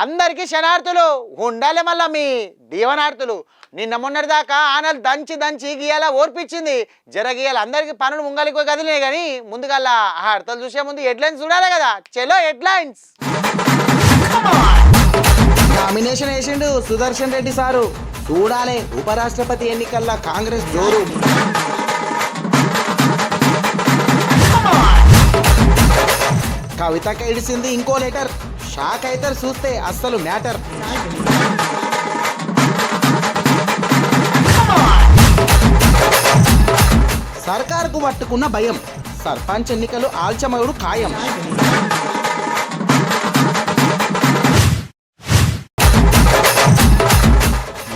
అందరికీ శనార్థులు ఉండాలి. మళ్ళా మీ దీవనార్థులు నిన్న మొన్నటి దాకా ఆనలు దంచి దంచి గీయాల ఓర్పించింది. గీయాల అందరికి పనులు ముంగలికి కదిలే కానీ ముందుగల్లా ఆ అర్థాలు చూసే ముందు హెడ్లైన్స్ చూడాలి కదా. చలో హెడ్లైన్స్. నామినేషన్ వేసిండు సుదర్శన్ రెడ్డి సారు. చూడాలి ఉపరాష్ట్రపతి ఎన్నికల్లో కాంగ్రెస్ జోరు. కవితకి ఇడిసింది ఇంకో లెటర్. షాక్ అవుతారు చూస్తే అస్సలు మ్యాటర్. సర్కారుకు పట్టుకున్న భయం. సర్పంచ్ ఎన్నికలు ఆల్చమయుడు ఖాయం.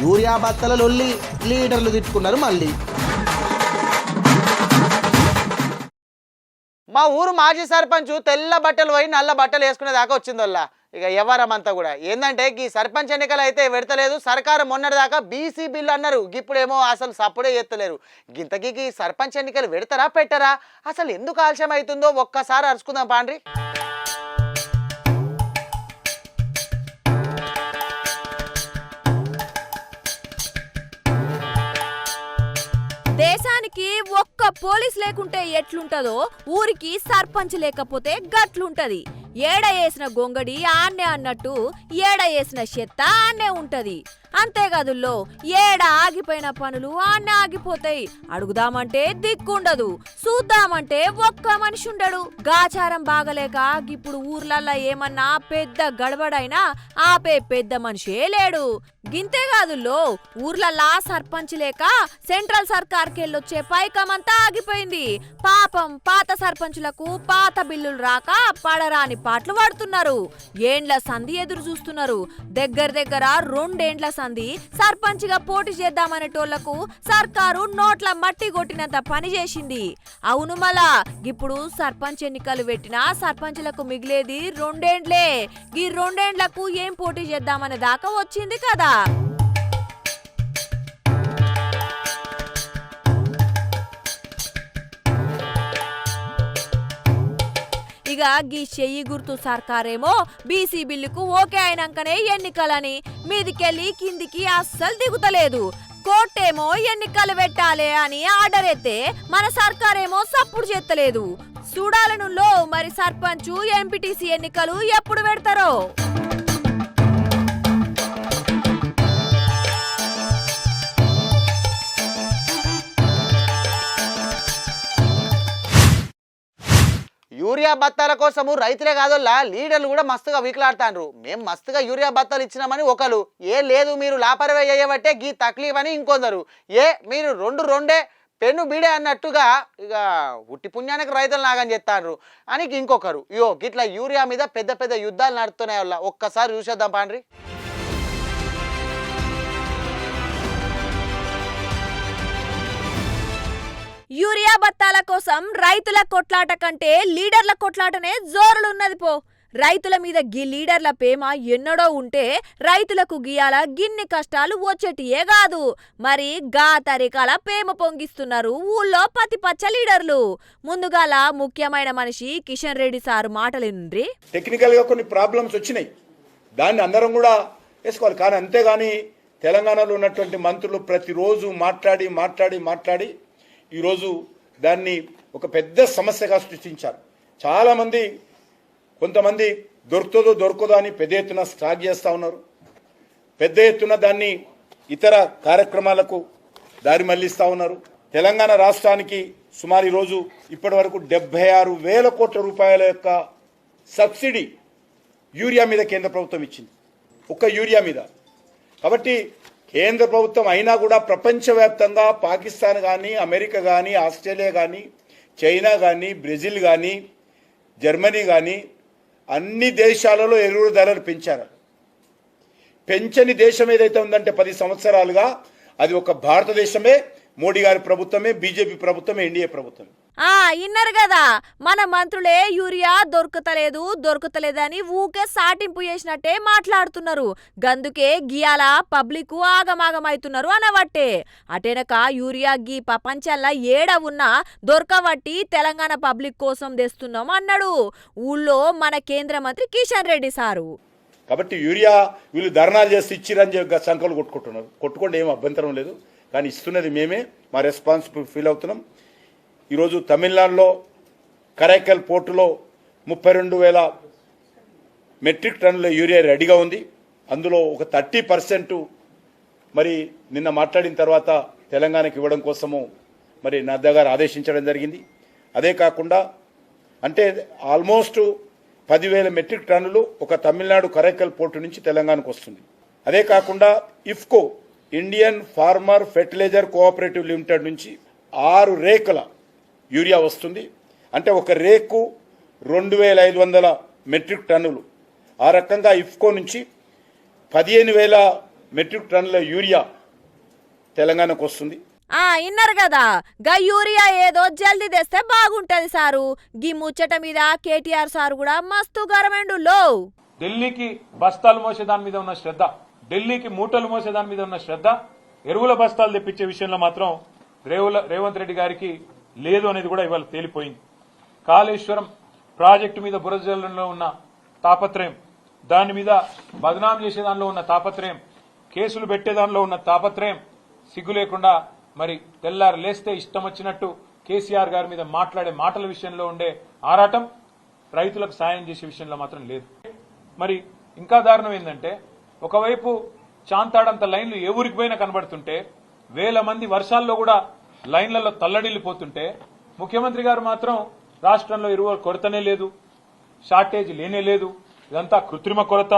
యూరియా బత్తల లొల్లి లీడర్లు తిట్టుకున్నారు మళ్ళీ. మా ఊరు మాజీ సర్పంచ్ తెల్ల బట్టలు పోయి నల్ల బట్టలు వేసుకునే దాకా వచ్చిందల్లా. ఇక ఎవరమంతా కూడా ఏంటంటే ఈ సర్పంచ్ ఎన్నికలు అయితే పెడతలేదు. సర్కారు మొన్నటిదాకా బీసీ బిల్లు అన్నారు. ఇప్పుడేమో అసలు సప్పుడే ఎత్తలేరు. గింతకి సర్పంచ్ ఎన్నికలు పెడతారా పెట్టరా, అసలు ఎందుకు ఆలస్యం అవుతుందో ఒక్కసారి అరుచుకుందాం పాండ్రి. దేశానికి ఒక్క పోలీస్ లేకుంటే ఎట్లుంటదో ఊరికి సర్పంచ్ లేకపోతే గట్లుంటది. ఏడ వేసిన గొంగడి ఆన్నే అన్నట్టు ఏడ వేసిన చెత్త ఆన్నే ఉంటది. అంతేకాదుల్లో ఏడ ఆగిపోయిన పనులు ఆన్నే ఆగిపోతాయి. అడుగుదామంటే దిక్కుండదు, చూద్దామంటే ఒక్క మనిషి ఉండడు. గాచారం బాగలేక ఇప్పుడు ఊర్లల్లా ఏమన్నా పెద్ద గడబడైనా ఆపే పెద్ద మనిషే లేడు. గింతేకాదుల్లో ఊర్లల్లా సర్పంచ్ లేక సెంట్రల్ సర్కార్కెళ్ళొచ్చే పైకమంతా ఆగిపోయింది. పాపం పాత సర్పంచులకు పాత బిల్లులు రాక పడరాని పాటలు పడుతున్నారు. ఏండ్ల సంధి ఎదురు చూస్తున్నారు. దగ్గర 2 సంధి సర్పంచ్ గా పోటీ చేద్దామనేటోళ్లకు సర్కారు నోట్ల మట్టి కొట్టినంత పని చేసింది. అవును మళ్ళా ఇప్పుడు సర్పంచ్ ఎన్నికలు పెట్టినా సర్పంచ్లకు మిగిలేది 2 ఏండ్లే. ఈ 2 ఏండ్లకు ఏం పోటీ చేద్దామనే దాకా వచ్చింది కదా. ఇక గీ చెయ్యి గుర్తు సర్కారేమో బీసీ బిల్లుకు ఓకే అయినాకనే ఎన్నికలని మీదికెళ్ళి కిందికి అస్సలు దిగుతలేదు. కోర్టేమో ఎన్నికలు పెట్టాలి అని ఆర్డర్ ఎత్తే మన సర్కారేమో సప్పుడు చేస్తలేదు. చూడాలనులో మరి సర్పంచ్ ఎంపీటీసీ ఎన్నికలు ఎప్పుడు పెడతారో. యూరియా బత్తాల కోసము రైతులే కాదల్లా లీడర్లు కూడా మస్తుగా వీకులాడుతాండ్రు. మేము మస్తుగా యూరియా బత్తాలు ఇచ్చినామని ఒకరు, ఏ లేదు మీరు లాపరవే అయ్యబట్టే గీ తక్లీఫ్ అని ఇంకొందరు, మీరు రెండే పెన్ను బీడే అన్నట్టుగా ఇక ఉట్టి పుణ్యానికి రైతులు నాగని చెప్తాండ్రు అని ఇంకొకరు. గిట్లా యూరియా మీద పెద్ద పెద్ద యుద్ధాలు నడుస్తున్నాయి. వల్ల ఒక్కసారి చూసేద్దాం పాండ్రి. యూరియా బత్తాల కోసం రైతుల కొట్లాట కంటే లీడర్ల కొట్లాటనే జోరులున్నది పో. రైతుల మీద గీ లీడర్ల ప్రేమ ఎన్నడో ఉంటే రైతులకు గీయాల గిన్ని కష్టాలు వచ్చేటియే కాదు. మరి గా తరికాల ప్రేమ పొంగిస్తున్నారు ఊళ్ళో పచ్చ లీడర్లు. ముందుగాల ముఖ్యమైన మనిషి కిషన్ రెడ్డి సారు మాటలేనుండ్రి. టెక్నికల్ గా కొన్ని ప్రాబ్లమ్స్ వచ్చినాయి, దాన్ని అందరం కూడా వేసుకోవాలి. కానీ అంతేగాని తెలంగాణలో ఉన్నటువంటి మంత్రులు ప్రతిరోజు మాట్లాడి ఈరోజు దాన్ని ఒక పెద్ద సమస్యగా సృష్టించారు. చాలామంది కొంతమంది దొరకదో అని పెద్ద ఎత్తున స్టాక్ చేస్తూ ఉన్నారు. పెద్ద ఎత్తున దాన్ని ఇతర కార్యక్రమాలకు దారి మళ్లిస్తూ ఉన్నారు. తెలంగాణ రాష్ట్రానికి సుమారు ఈరోజు ఇప్పటి వరకు 76,000 కోట్ల రూపాయల యొక్క సబ్సిడీ యూరియా మీద కేంద్ర ప్రభుత్వం ఇచ్చింది, ఒక్క యూరియా మీద. కాబట్టి కేంద్ర ప్రభుత్వం అయినా కూడా ప్రపంచవ్యాప్తంగా పాకిస్తాన్ కానీ, అమెరికా కానీ, ఆస్ట్రేలియా కానీ, చైనా కానీ, బ్రెజిల్ కానీ, జర్మనీ కానీ అన్ని దేశాలలో ఎరువుల ధరలు పెంచారు. పెంచని దేశం ఏదైతే ఉందంటే 10 సంవత్సరాలుగా అది ఒక భారతదేశమే. మోడీ గారి ప్రభుత్వమే, బీజేపీ ప్రభుత్వమే, ఎన్డీఏ ప్రభుత్వమే. ఇన్నరు కదా మన మంత్రులే యూరియా దొరుకుతలేదని ఊకే సాటింపు చేసినట్టే మాట్లాడుతున్నారు. గందుకే గియాల పబ్లిక్ ఆగమాగమైతున్నారు అనవట్టే. అటెనక యూరియా గీ ప్రపంచంలో ఏడ ఉన్నా దొరకబట్టి తెలంగాణ పబ్లిక్ కోసం తెస్తున్నాం అన్నాడు ఊళ్ళో మన కేంద్ర మంత్రి కిషన్ రెడ్డి సారు. కాబట్టి యూరియా వీళ్ళు ధర్నాలు చేసి ఇచ్చిరని చెప్పి సంఖ్యలు కొట్టుకుంటున్నారు. కొట్టుకోండి, ఏం అభ్యంతరం లేదు, కానీ ఇస్తున్నది మేమే, మా రెస్పాన్సిబుల్ ఫీల్ అవుతున్నాం. ఈరోజు తమిళనాడులో కరైకల్ పోర్టులో 32,000 మెట్రిక్ టన్నుల యూరియా రెడీగా ఉంది. అందులో ఒక 30% మరి నిన్న మాట్లాడిన తర్వాత తెలంగాణకి ఇవ్వడం కోసము మరి నడ్డా గారు ఆదేశించడం జరిగింది. అదే కాకుండా అంటే ఆల్మోస్ట్ 10,000 మెట్రిక్ టన్నులు ఒక తమిళనాడు కరైకల్ పోర్టు నుంచి తెలంగాణకు వస్తుంది. అదే కాకుండా IFFCO Indian farmer fertiliser cooperative limited నుంచి 6 రేకుల యూరియా వస్తుంది. అంటే ఒక రేకు 2,500 మెట్రిక్ టన్నులు. ఆ రకంగా ఇఫ్కో నుంచి 15,000 మెట్రిక్ టన్నుల యూరియా తెలంగాణకు వస్తుంది. ఇన్నరు కదా, గా యూరియా ఏదో జల్దీ తెస్తే బాగుంటది సారు. గీ ముచ్చట మీద కేటీఆర్ సారు కూడా మస్తు గరమెండు లో. ఢిల్లీకి బస్తాలు మోసే దాని మీద ఉన్న శ్రద్ధ, ఢిల్లీకి మూటలు మోసే దాని మీద ఉన్న శ్రద్ధ, ఎరువుల బస్తాలు తెప్పించే విషయంలో మాత్రం రేవంత్ రెడ్డి గారికి లేదు అనేది కూడా ఇవాళ తేలిపోయింది. కాళేశ్వరం ప్రాజెక్టు మీద బురజల్లో ఉన్న తాపత్రయం, దాని మీద బదనాం చేసే దానిలో ఉన్న తాపత్రయం, కేసులు పెట్టే దానిలో ఉన్న తాపత్రయం, సిగ్గు లేకుండా మరి తెల్లారు లేస్తే ఇష్టం వచ్చినట్టు కేసీఆర్ గారి మీద మాట్లాడే మాటల విషయంలో ఉండే ఆరాటం రైతులకు సాయం చేసే విషయంలో మాత్రం లేదు. మరి ఇంకా దారుణం ఏంటంటే, ఒకవైపు చాంతాడంత లైన్లు ఏ ఊరికి పోయినా కనబడుతుంటే, 1,000 మంది వర్షాల్లో కూడా లైన్లలో తల్లడిల్లిపోతుంటే, ముఖ్యమంత్రి గారు మాత్రం రాష్ట్రంలో ఎరువుల కొరతనే లేదు, షార్టేజ్ లేనే లేదు, ఇదంతా కృత్రిమ కొరత,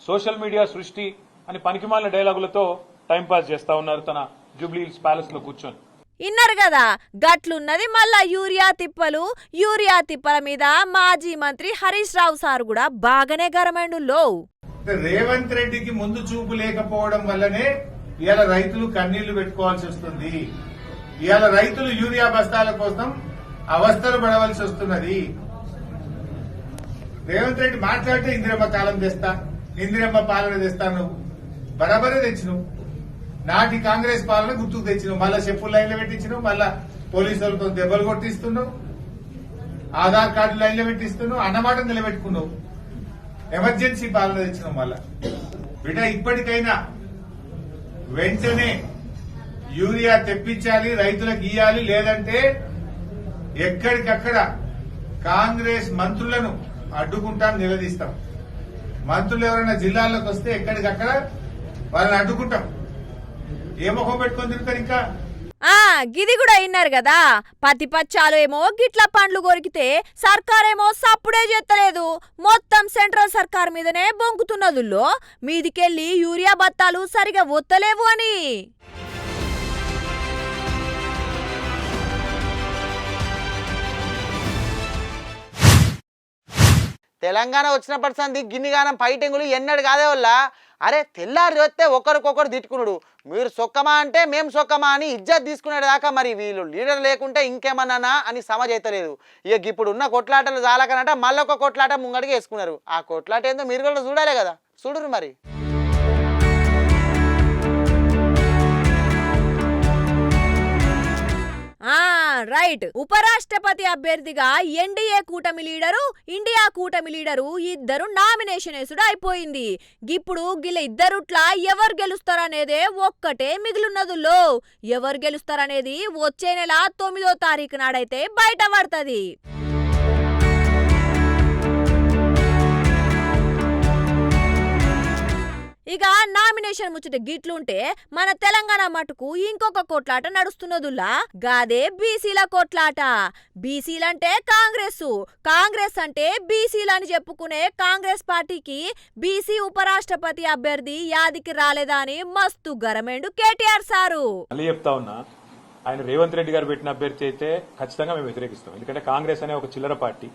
సోషల్ మీడియా సృష్టి అని పనికిమాలిన డైలాగులతో టైంపాస్ చేస్తా ఉన్నారు తన జూబ్లీ హిల్స్ ప్యాలెస్ లో కూర్చొని. ఇన్నరు కదా, గట్లున్నది మళ్ళా యూరియా తిప్పలు. యూరియా తిప్పల మీద మాజీ మంత్రి హరీష్ రావు సార్ కూడా బాగానే గరమైండు లో. రేవంత్ రెడ్డికి ముందు చూపు లేకపోవడం వల్లనే ఇవాళ రైతులు కన్నీళ్లు పెట్టుకోవాల్సి వస్తుంది. ఇవాళ రైతులు యూరియా బస్తాల కోసం అవస్థలు పడవలసి వస్తున్నది. రేవంత్ రెడ్డి మాట్లాడితే ఇందిరమ్మ కాలం తెస్తా, ఇందిరమ్మ పాలన తెస్తా, నువ్వు బరాబరే తెచ్చినావు. నాటి కాంగ్రెస్ పాలన గుర్తుకు తెచ్చినావు, మళ్ళా చెప్పులు లైన్లో పెట్టించినావు, మళ్ళా పోలీసులతో దెబ్బలు కొట్టిస్తున్నావు, ఆధార్ కార్డు లైన్లో పెట్టిస్తున్నావు, అన్నమాట నిలబెట్టుకున్నావు, ఎమర్జెన్సీ పాలన తెచ్చినావు. మళ్ళా బిడ్డ ఇప్పటికైనా వెంటనే యూరియా తెప్పించాలి, రైతులకు ఇయ్యాలి, లేదంటే ఎక్కడికక్కడ కాంగ్రెస్ మంత్రులను అడ్డుకుంటాం, నిలదీస్తాం. మంత్రులు ఎవరైనా జిల్లాల్లోకి వస్తే ఎక్కడికక్కడ వాళ్ళని అడ్డుకుంటాం. ఏ ముఖం పెట్టుకొని తిరుగుతారు ఇంకా. గిది కూడా అయినారు కదా, పతిపచ్చాలు ఏమో గిట్ల పండ్లు కొరికితే సర్కారేమో సప్పుడే చేస్తలేదు, మొత్తం సెంట్రల్ సర్కార్ మీదనే బొంకుతున్నదుల్లో, మీదికెళ్లి యూరియా బత్తాలు సరిగా ఒత్తలేవు అని. తెలంగాణ వచ్చినప్పటి సంది గిన్నిగానం ఫైటింగులు ఎన్నడు కాదే వల్ల. అరే తెల్లారి వస్తే ఒకరికొకరు తిట్టుకున్నాడు, మీరు సొక్కమా అంటే మేము సొక్కమా అని ఇజ్జత్ తీసుకునేది దాకా. మరి వీళ్ళు లీడర్ లేకుంటే ఇంకేమన్నానా అని సమజ్ అయితలేదు. ఇక ఇప్పుడు ఉన్న కొట్లాటలు చాలకనట మళ్ళొక కొట్లాట ముంగడికి వేసుకున్నారు. ఆ కొట్లాట ఏందో మీరు కూడా చూడాలి కదా, చూడురు మరి. రైట్, ఉపరాష్ట్రపతి అభ్యర్థిగా ఎన్డీఏ కూటమి లీడరు, ఇండియా కూటమి లీడరు ఇద్దరు నామినేషన్ వేసుడు అయిపోయింది. ఇప్పుడు గిల్ల ఇద్దరుట్లా ఎవరు గెలుస్తారనేదే ఒక్కటే మిగిలిన్నదుల్లో. ఎవరు గెలుస్తారనేది వచ్చే నెల 9వ తారీఖు నాడైతే బయట పడుతుంది. ఇక నామినేషన్ ముచ్చట గిట్లుంటే మన తెలంగాణ మటుకు ఇంకొక కొట్లాట నడుస్తున్నదుల్లా, గాదే బీసీల కొట్లాట. బీసీలంటే కాంగ్రెస్ అంటే బీసీలని చెప్పుకునే కాంగ్రెస్ పార్టీకి బీసీ ఉపరాష్ట్రపతి అభ్యర్థి యాదికి రాలేదా అని మస్తు గరమేండు కేటీఆర్ సారు. మళ్ళీ చెప్తా ఉన్నా, ఆయన రేవంత్ రెడ్డి గారు పెట్టిన అభ్యర్థి అయితే ఖచ్చితంగా మేము వ్యతిరేకిస్తాం. ఎందుకంటే కాంగ్రెస్ అనే ఒక చిల్లర పార్టీ,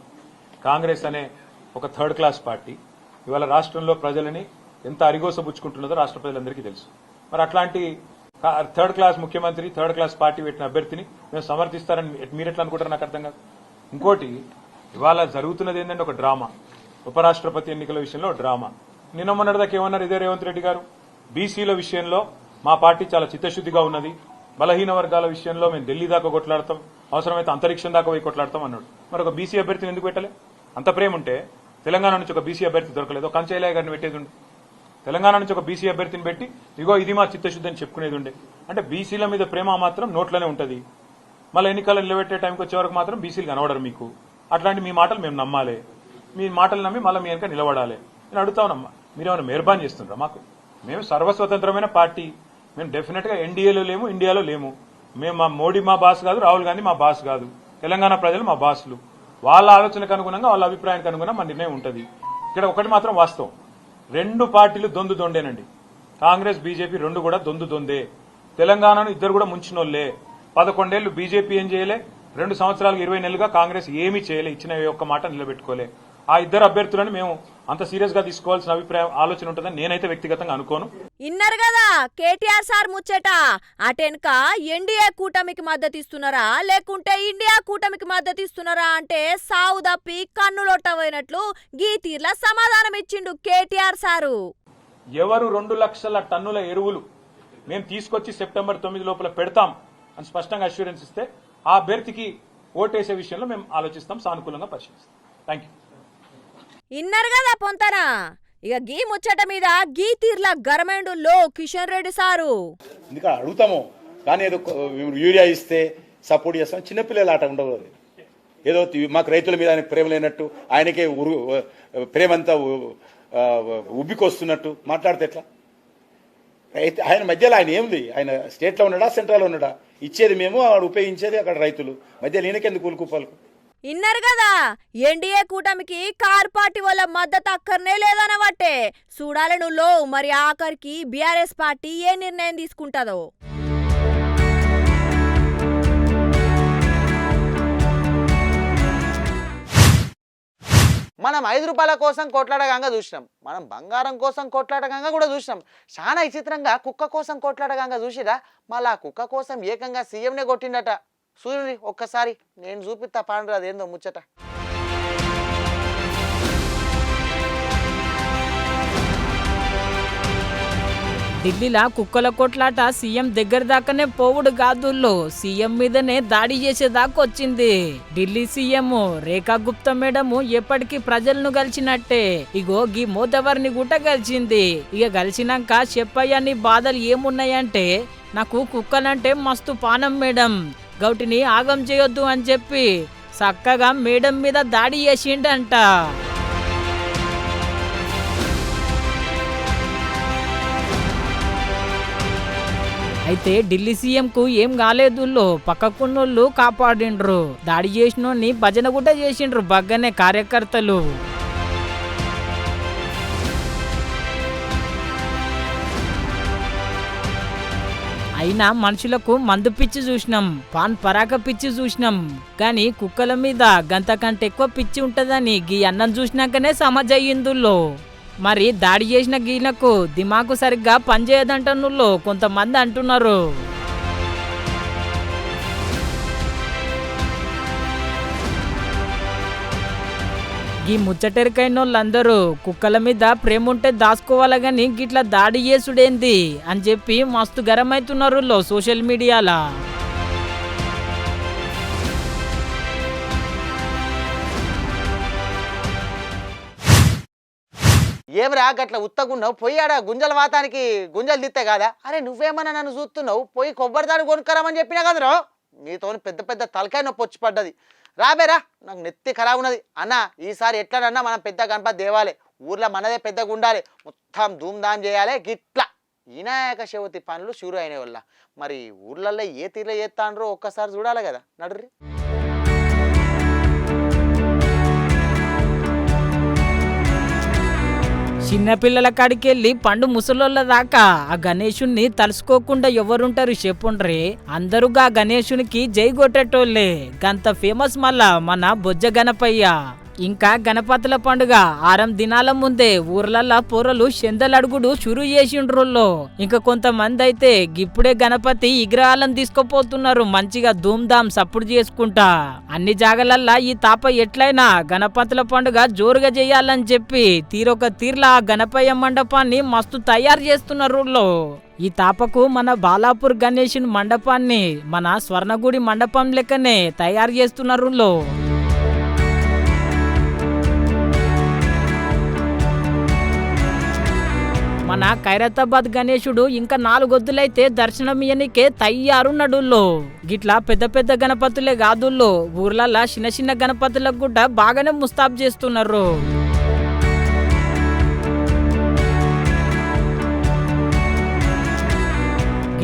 కాంగ్రెస్ అనే ఒక థర్డ్ క్లాస్ పార్టీ ఇవాళ రాష్ట్రంలో ప్రజలని ఎంత అరిగోసబుచ్చుకుంటున్నదో రాష్ట్ర ప్రజలందరికీ తెలుసు. మరి అట్లాంటి థర్డ్ క్లాస్ ముఖ్యమంత్రి, థర్డ్ క్లాస్ పార్టీ పెట్టిన అభ్యర్థిని మేము సమర్థిస్తారని మీరు ఎట్లా అనుకుంటారు, నాకు అర్థం కాదు. ఇంకోటి, ఇవాళ జరుగుతున్నది ఏంటంటే ఒక డ్రామా, ఉపరాష్ట్రపతి ఎన్నికల విషయంలో డ్రామా. నిన్న మొన్నటిదాకా ఏమన్నారు ఇదే రేవంత్ రెడ్డి గారు, బీసీల విషయంలో మా పార్టీ చాలా చిత్తశుద్ధిగా ఉన్నది, బలహీన వర్గాల విషయంలో మేము ఢిల్లీ దాకా కొట్లాడతాం, అవసరమైతే అంతరిక్షం దాకా పోయి కొట్లాడతాం అన్నాడు. మరి ఒక బీసీ అభ్యర్థిని ఎందుకు పెట్టలే? అంత ప్రేమ ఉంటే తెలంగాణ నుంచి ఒక బీసీ అభ్యర్థి దొరకలేదు, కంచయ్య గారిని పెట్టేది. తెలంగాణ నుంచి ఒక బీసీ అభ్యర్థిని పెట్టి ఇగో ఇది మా చిత్తశుద్ధి అని చెప్పుకునేది ఉండే. అంటే బీసీల మీద ప్రేమ మాత్రం నోట్లోనే ఉంటుంది. మళ్ళీ ఎన్నికలు నిలబెట్టే టైంకి వచ్చే వరకు మాత్రం బీసీలు కనబడరు మీకు. అట్లాంటి మీ మాటలు మేము నమ్మాలి, మీ మాటలు నమ్మి మళ్ళీ మీ వెనక నిలబడాలి. నేను అడుగుతానమ్మా, మీరేమైనా మెహర్బాన్ చేస్తుండ్రా మాకు? మేము సర్వస్వతంత్రమైన పార్టీ. మేము డెఫినెట్ గా ఎన్డీఏలో లేము, ఇండియాలో లేము. మేము మా మోడీ మా బాస్ కాదు, రాహుల్ గాంధీ మా బాస్ కాదు. తెలంగాణ ప్రజలు మా బాసులు. వాళ్ళ ఆలోచనకు అనుగుణంగా, వాళ్ళ అభిప్రాయానికి అనుగుణంగా మన నిర్ణయం ఉంటుంది. ఇక్కడ ఒకటి మాత్రం వాస్తవం, 2 పార్టీలు దొందేనండి. కాంగ్రెస్ బీజేపీ 2 కూడా దొందే. తెలంగాణను ఇద్దరు కూడా ముంచినోళ్లే. 11 ఏళ్లు బీజేపీ ఏం చేయలే, 2 సంవత్సరాలకు 20 నెలలుగా కాంగ్రెస్ ఏమీ చేయలే, ఇచ్చిన ఒక్క మాట నిలబెట్టుకోలే. ఆ ఇద్దరు అభ్యర్థులను మేము అంత సీరియస్ గా తీసుకోవాల్సిన ఆలోచన ఉంటుందని నేనైతే వ్యక్తిగతంగా అనుకోను. ఇన్నారు కదా కేటీఆర్ సార్ ముచ్చట. అటెన్క ఎన్డీఏ కూటమికి మద్దతు ఇస్తున్నారా లేకుంటే ఇండియా కూటమికి మద్దతు ఇస్తున్నారా అంటే సావు దప్పి కన్నులొట్టబోయినట్లు గీ తీర్ల సమాధానం ఇచ్చిండు కేటీఆర్ సారు. ఎవరు 2 లక్షల టన్నుల ఎరువులు మేము తీసుకొచ్చి సెప్టెంబర్ 9 లోపల పెడతాం అని స్పష్టంగా అష్యూరెన్స్ ఇస్తే ఆ అభ్యర్థికి ఓటేసే విషయంలో మేము ఆలోచిస్తాం, సానుకూలంగా పరిశీలిస్తాం. Thank you. ఇన్నారు కదా పొంతనా. ఇక గీ ముచ్చట మీద గీ తీర్ల గరమైండుల్లో కిషన్ రెడ్డి సారు. ఇంకా అడుగుతాము కానీ ఏదో యూరియా ఇస్తే సపోర్ట్ చేస్తాం, చిన్నపిల్లల ఆట ఉండవు. ఏదో మాకు రైతుల మీద ఆయన ప్రేమ లేనట్టు, ఆయనకే ప్రేమంతా ఉబ్బికొస్తున్నట్టు మాట్లాడితే ఎట్లా? ఆయన మధ్యలో ఆయన ఏముంది? ఆయన స్టేట్లో ఉన్నాడా, సెంట్రల్లో ఉన్నాడా? ఇచ్చేది మేము, వాడు ఉపయోగించేది అక్కడ రైతులు. మధ్యలో ఈయనకెందుకు కూలుకుపాలకు? ఇన్నారు కదా ఎన్డీఏ కూటమికి కార్ పార్టీ వల్ల మద్దతు అక్కర్నే లేదనబట్టే చూడాలి నువ్వు. మరి ఆఖరికి బీఆర్ఎస్ పార్టీ ఏ నిర్ణయం తీసుకుంటుందో. మనం 5 రూపాయల కోసం కొట్లాడగంగా చూసినాం, మనం బంగారం కోసం కొట్లాడగంగా కూడా చూసినాం. చాలా విచిత్రంగా కుక్క కోసం కొట్లాడగంగా చూసిరా. మళ్ళీ ఆ కుక్క కోసం ఏకంగా సీఎంనే కొట్టిండట. చూడండి ఒక్కసారి, నేను చూపిస్తా పాండ్రు అదేందో ముచ్చట. ఢిల్లీలో కుక్కల కొట్లాట సీఎం దగ్గర దాకానే పోవుడు కాదుల్లో సీఎం మీదనే దాడి చేసేదాకా వచ్చింది. ఢిల్లీ సీఎం రేఖా గుప్తా మేడం ఎప్పటికీ ప్రజలను కలిసినట్టే ఇగో గీ మోదవర్ని కూడా కలిసింది. ఇక కలిసినాక చెప్పయ్యా నీ బాధలు ఏమున్నాయంటే, నాకు కుక్కలంటే మస్తు పానం మేడం, గౌటిని ఆగం చేయొద్దు అని చెప్పి చక్కగా మేడం మీద దాడి చేసిండంట. అయితే ఢిల్లీ సీఎం కు ఏం కాలేదుల్లో, పక్కకున్నోళ్ళు కాపాడిండ్రు. దాడి చేసినోని భజన కూడా చేసిండ్రు బగ్గనే కార్యకర్తలు. అయినా మనుషులకు మందు పిచ్చి చూసినాం, పాన్ పరాక పిచ్చి చూసినాం, కానీ కుక్కల మీద గంత కంటే ఎక్కువ పిచ్చి ఉంటదని గీ అన్నం చూసినాకనే సమజయ్యిందుల్లో. మరి దాడి చేసిన గీలకు దిమాకు సరిగ్గా పనిచేయదంటనుల్లో కొంతమంది అంటున్నారు. ఈ ముచ్చటెరికైనోళ్ళందరూ కుక్కల మీద ప్రేమ ఉంటే దాచుకోవాలా గాని గిట్లా దాడి చేసుడేంది అని చెప్పి మస్తు గరమైతున్నారు సోషల్ మీడియాలా. ఏమిరా గట్ల ఉత్తగున్నావు? పోయాడా గుంజల వాతానికి గుంజలు తిత్తే కాదా? అరే నువ్వేమన్నా నన్ను చూస్తున్నావు? పోయి కొబ్బరిదాని కొనుక్కరామని చెప్పినా కదరా. నీతో పెద్ద పెద్ద తలకాయ నొప్పి వచ్చి పడ్డది. రాబేరా, నాకు నెత్తి ఖరాబ్ ఉన్నది. అన్న ఈసారి ఎట్లనన్నా మనం పెద్ద గణపతి దేవాలే, ఊర్లో మనదే పెద్దగా ఉండాలి, మొత్తం ధూమ్ధామ్ చేయాలి. గిట్లా వినాయక చవితి పనులు షురు అయిన వల్ల మరి ఊర్లలో ఏ తీరులో చేస్తాండ్రో ఒక్కసారి చూడాలి కదా. నడుర్రి. చిన్నపిల్లల కాడికెళ్ళి పండు ముసలోళ్ళ దాకా ఆ గణేశుణ్ణి తలుసుకోకుండా ఎవరుంటారు చెప్పుండ్రి. అందరుగా గణేశునికి జై కొట్టేటోళ్ళే. గంత ఫేమస్ మళ్ళా మన బొజ్జ గణపయ్య. ఇంకా గణపతుల పండుగ 6 దినాల ముందే ఊర్లల్లా పోరలు చెందలడుగుడు చురు చేసిండ్రుల్లో. ఇంకా కొంతమంది అయితే ఇప్పుడే గణపతి విగ్రహాలను తీసుకుపోతున్నారు మంచిగా ధూమ్ధామ్ సప్పుడు చేసుకుంటా. అన్ని జాగలల్లా ఈ తాప ఎట్లయినా గణపతుల పండుగ జోరుగా చేయాలని చెప్పి తీరొక తీర్లా గణపయ్య మండపాన్ని మస్తు తయారు చేస్తున్నారు. ఈ తాపకు మన బాలాపూర్ గణేశుని మండపాన్ని మన స్వర్ణగుడి మండపం లెక్కనే తయారు చేస్తున్నారు. మన ఖైరతాబాద్ గణేశుడు ఇంకా 4 వద్దులైతే దర్శనం ఇయ్యనికే తయ్యారున్నడుల్లో. గిట్లా పెద్ద పెద్ద గణపతులే కాదుల్లో, ఊర్లల్లా చిన్న చిన్న గణపతులకు కూడా బాగానే ముస్తాబు చేస్తున్నారు.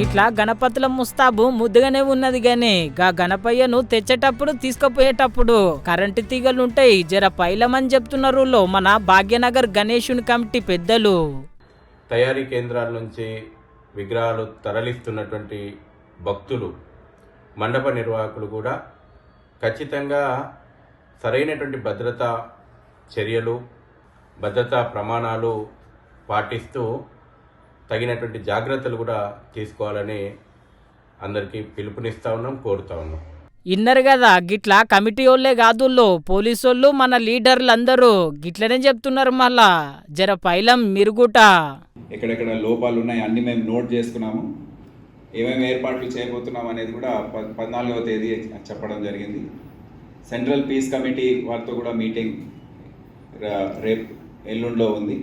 ఇట్లా గణపతుల ముస్తాబు ముద్దుగానే ఉన్నది గాని గా గణపయ్యను తెచ్చేటప్పుడు తీసుకుపోయేటప్పుడు కరెంటు తీగలుంటాయి, జర పైలమని చెప్తున్నారు మన భాగ్యనగర్ గణేశుని కమిటీ పెద్దలు. తయారీ కేంద్రాల నుంచి విగ్రహాలు తరలిస్తున్నటువంటి భక్తులు, మండప నిర్వాహకులు కూడా ఖచ్చితంగా సరైనటువంటి భద్రతా చర్యలు, భద్రతా ప్రమాణాలు పాటిస్తూ తగినటువంటి జాగ్రత్తలు కూడా తీసుకోవాలని అందరికీ పిలుపునిస్తా ఉన్నాం, కోరుతా ఉన్నాం. ఇన్నరు కదా గిట్లా కమిటీ వాళ్ళే కాదుల్లో, పోలీసోళ్ళు మన లీడర్లందరూ గిట్లనే చెప్తున్నారు. మళ్ళా జర పైలం మిరుగుట ఎక్కడెక్కడ లోపాలు ఉన్నాయి అన్ని మేము నోట్ చేసుకున్నాము. ఏమేమి ఏర్పాట్లు చేయబోతున్నాం అనేది కూడా 14వ తేదీ చెప్పడం జరిగింది. సెంట్రల్ పీస్ కమిటీ వారితో కూడా మీటింగ్ రేపు ఎల్లుండిలో ఉంది.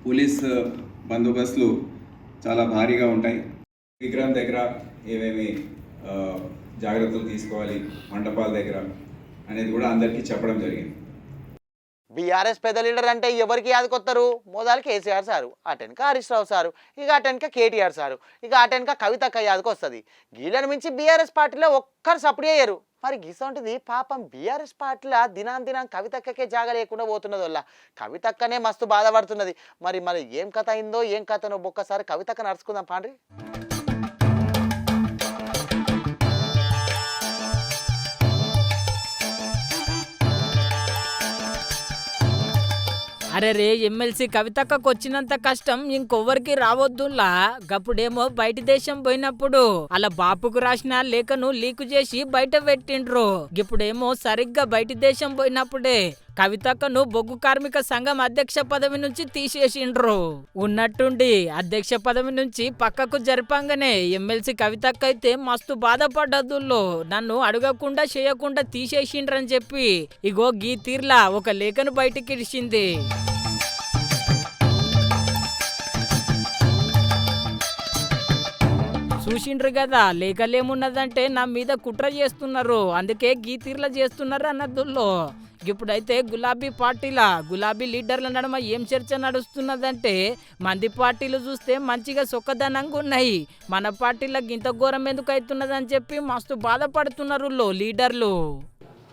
పోలీస్ బందోబస్తులు చాలా భారీగా ఉంటాయి. విగ్రహం దగ్గర ఏమేమి జాగ్రత్తలు తీసుకోవాలి, మండపాల దగ్గర అనేది కూడా అందరికీ చెప్పడం జరిగింది. బీఆర్ఎస్ పెద్ద లీడర్ అంటే ఎవరికి యాదకొస్తారు? మోదాలు కేసీఆర్ సారు, అటెనక హరీష్ రావు సారు, ఇక అటెనక కేటీఆర్ సారు, ఇక అటెనక కవితక్క యాదకు వస్తుంది. గీళ్ళని మించి బీఆర్ఎస్ పార్టీలో ఒక్కరు సపోర్ట్ చేయరు. మరి గిసంటిది పాపం బీఆర్ఎస్ పార్టీలో దినాం కవితక్కకే జాగా లేకుండా పోతున్నది వల్ల కవితక్కనే మస్తు బాధపడుతున్నది. మరి ఏం కథ అయిందో ఏం కథనో ఒక్కసారి కవితక్క నడుచుకుందాం పాండ్రి. అరే రే, ఎమ్మెల్సీ కవితక్కకు వచ్చినంత కష్టం ఇంకొవ్వరికి రావద్దులా. గప్పుడేమో బయట దేశం పోయినప్పుడు అలా బాపుకు రాసిన లేఖను లీకు చేసి బయట పెట్టిండ్రు. ఇప్పుడేమో సరిగ్గా బయట దేశం పోయినప్పుడే కవితక్కను బొగ్గు కార్మిక సంఘం అధ్యక్ష పదవి నుంచి తీసేసిండ్రు. ఉన్నట్టుండి అధ్యక్ష పదవి నుంచి పక్కకు జరిపంగానే ఎమ్మెల్సీ కవితక్క అయితే మస్తు బాధపడ్డదుల్లో, నన్ను అడగకుండా చేయకుండా తీసేసిండ్రని చెప్పి ఇగో గీ తీర్లా ఒక లేఖను బయటికి ఇడిచింది. చూసిండ్రు కదా, లేఖలేమున్నదంటే నా మీద కుట్ర చేస్తున్నారు, అందుకే గీ తీర్లా చేస్తున్నారు అన్నదుల్లో. ఇప్పుడైతే గులాబీ పార్టీల గులాబీ లీడర్ల నడుమ ఏం చర్చ నడుస్తున్నదంటే, మంది పార్టీలు చూస్తే మంచిగా సొక్కదనంగా ఉన్నాయి, మన పార్టీలకు ఇంత ఘోరం ఎందుకు అవుతున్నదని చెప్పి మస్తు బాధపడుతున్నారు లీడర్లు.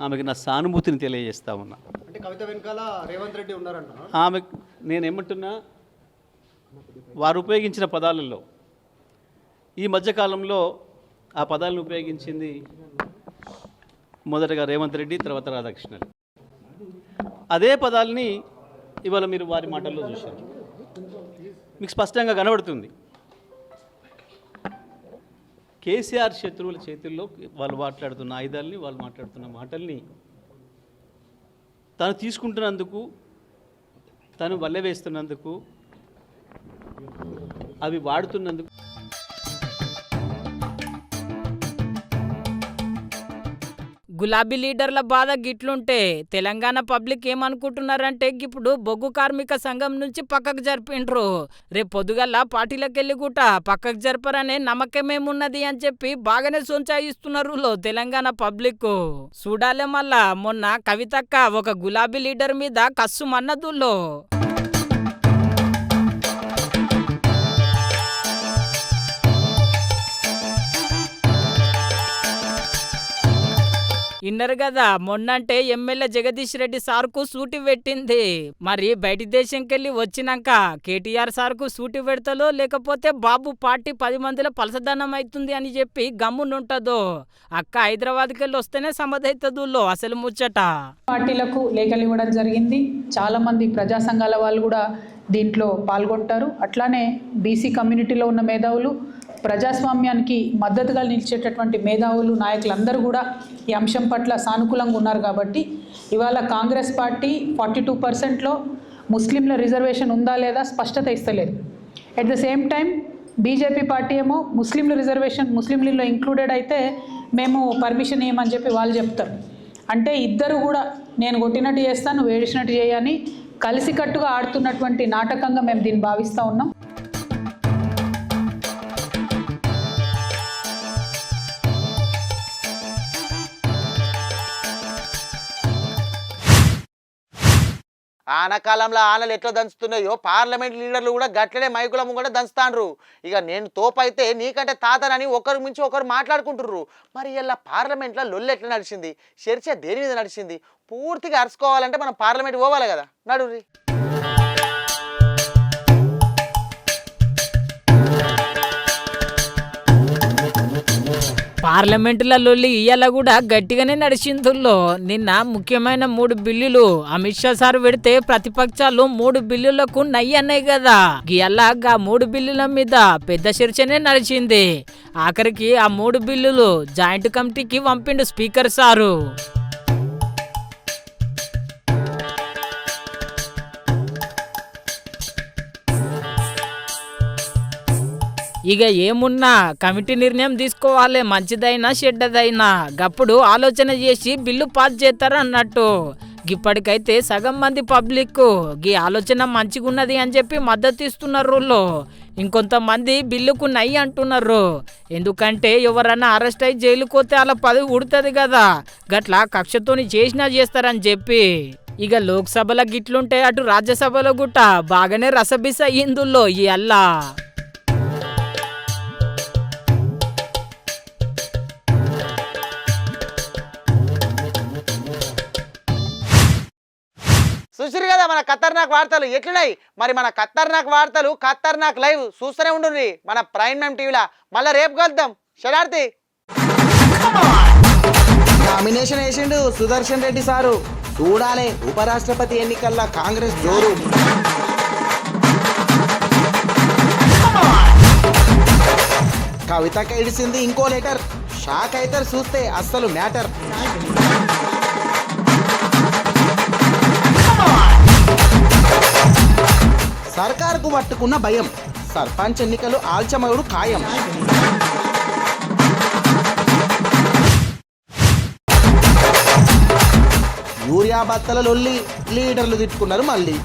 ఆమెకి నా సానుభూతిని తెలియజేస్తా ఉన్నా. అంటే కవిత వెనకాల రేవంత్ రెడ్డి ఉన్నారన్న. ఆమె నేనేమంటున్నా, వారు ఉపయోగించిన పదాలలో ఈ మధ్యకాలంలో ఆ పదాలను ఉపయోగించింది మొదటగా రేవంత్ రెడ్డి, తర్వాత రాధాకృష్ణన్. అదే పదాలని ఇవాళ మీరు వారి మాటల్లో చూశారు, మీకు స్పష్టంగా కనబడుతుంది. కేసీఆర్ శత్రువుల చేతుల్లో వాళ్ళు మాట్లాడుతున్న ఆయుధాలని, వాళ్ళు మాట్లాడుతున్న మాటల్ని తను తీసుకుంటున్నందుకు, తను వల్లె వేస్తున్నందుకు, అవి వాడుతున్నందుకు గులాబీ లీడర్ల బాధ గిట్లుంటే తెలంగాణ పబ్లిక్ ఏమనుకుంటున్నారంటే, ఇప్పుడు బొగ్గు కార్మిక సంఘం నుంచి పక్కకు జరిపిండ్రు, రేపు పొద్దుగల్లా పార్టీలకెళ్ళి గుట పక్కకు జరపరనే నమ్మకమేమున్నది అని చెప్పి బాగానే సొంచాయిస్తున్నారు తెలంగాణ పబ్లిక్. చూడాలే మళ్ళా మొన్న కవితక్క ఒక గులాబీ లీడర్ మీద కస్సుమన్నదుల్లో. ఇన్నరు కదా, మొన్నంటే ఎమ్మెల్యే జగదీష్ రెడ్డి సార్కు సూటి పెట్టింది. మరి బయటి దేశంకెళ్ళి వచ్చినాక కేటీఆర్ సార్కు సూటి పెడతలో, లేకపోతే బాబు పార్టీ 10 మందిలో పలసదనం అవుతుంది అని చెప్పి గమ్మునుంటదో. అక్క హైదరాబాద్కి వెళ్ళి వస్తేనే సమదైతదుల్లో అసలు ముచ్చట. పార్టీలకు లేఖలు ఇవ్వడం జరిగింది. చాలా మంది ప్రజా సంఘాల వాళ్ళు కూడా దీంట్లో పాల్గొంటారు. అట్లానే బీసీ కమ్యూనిటీలో ఉన్న మేధావులు, ప్రజాస్వామ్యానికి మద్దతుగా నిలిచేటటువంటి మేధావులు, నాయకులందరూ కూడా ఈ అంశం పట్ల సానుకూలంగా ఉన్నారు. కాబట్టి ఇవాళ కాంగ్రెస్ పార్టీ 42%లో ముస్లింల రిజర్వేషన్ ఉందా లేదా స్పష్టత ఇస్తలేదు. At the same time BJP party ఏమో ముస్లింల రిజర్వేషన్ ముస్లింలలో ఇంక్లూడెడ్ అయితే మేము పర్మిషన్ ఇవ్వమని చెప్పి వాళ్ళు చెప్తారు. అంటే ఇద్దరు కూడా నేను కొట్టినట్టు చేస్తాను, నువ్వు ఏడిచినట్టు చేయని కలిసికట్టుగా ఆడుతున్నటువంటి నాటకంగా మేము దీన్ని భావిస్తూ ఉన్నాం. ఆనకాలంలో ఆనలు ఎట్లా దంచుతున్నాయో పార్లమెంట్ లీడర్లు కూడా గట్లనే మైకుల ముంగట దంచుతాండ్రు. ఇక నేను తోపైతే నీకంటే తాతనని ఒకరి మించి ఒకరు మాట్లాడుకుంటుర్రు. మరి ఇలా పార్లమెంట్లో లొల్లు ఎట్లా నడిచింది, చర్చ దేని మీద నడిచింది, పూర్తిగా అరుచుకోవాలంటే మనం పార్లమెంట్ పోవాలి కదా. నడురి. పార్లమెంటుల లొల్లి ఇయ్యాల కూడా గట్టిగానే నడిచిందుల్లో. నిన్న ముఖ్యమైన 3 బిల్లులు అమిత్ షా సార్ పెడితే ప్రతిపక్షాలు 3 బిల్లులకు నయ్యి అన్నాయి కదా. ఇయ్యాల ఆ 3 బిల్లుల మీద పెద్ద చర్చనే నడిచింది. ఆఖరికి ఆ 3 బిల్లులు జాయింట్ కమిటీకి పంపిండు స్పీకర్ సారు. ఇక ఏమున్నా కమిటీ నిర్ణయం తీసుకోవాలి, మంచిదైనా చెడ్డదైనా గప్పుడు ఆలోచన చేసి బిల్లు పాస్ చేస్తారు అన్నట్టు. ఇప్పటికైతే సగం మంది పబ్లిక్ ఈ ఆలోచన మంచిగున్నది అని చెప్పి మద్దతు ఇస్తున్నారు. ఇంకొంతమంది బిల్లుకు నయ్యి అంటున్నారు. ఎందుకంటే ఎవరన్నా అరెస్ట్ అయ్యి జైలుకు పోతే అలా పదవి ఉడుతుంది కదా, గట్లా కక్షతోని చేసినా చేస్తారని చెప్పి. ఇక లోక్సభలో గిట్లుంటే అటు రాజ్యసభలో గుట్ట బాగానే రసబిస అయ్యిందుల్లో ఈ అల్లా. చూసిరు కదా మన ఖతర్నాక్ వార్తలు ఎట్లున్నాయి. మరి మన ఖతర్నాక్ వార్తలు ఖతర్నాక్ లైవ్ చూస్తూనే ఉండుర్రి మన ప్రైమ్ టైమ్ టీవీలా. మళ్ళీ రేపు కలుద్దాం. శరార్థి నామినేషన్ వేసిండు సుదర్శన్ రెడ్డి సారు. చూడాలే ఉపరాష్ట్రపతి ఎన్నికల్లో కాంగ్రెస్ జోరు. కవితకి ఇడిసింది ఇంకో లెటర్. షాక్ అవుతారు చూస్తే అస్సలు మ్యాటర్. సర్కారుకు పట్టుకున్న భయం, సర్పంచ్ ఎన్నికలు ఆల్చమగుడు ఖాయం. యూరియా బత్తల లొల్లి, లీడర్లు తిట్టుకున్నారు మళ్ళీ.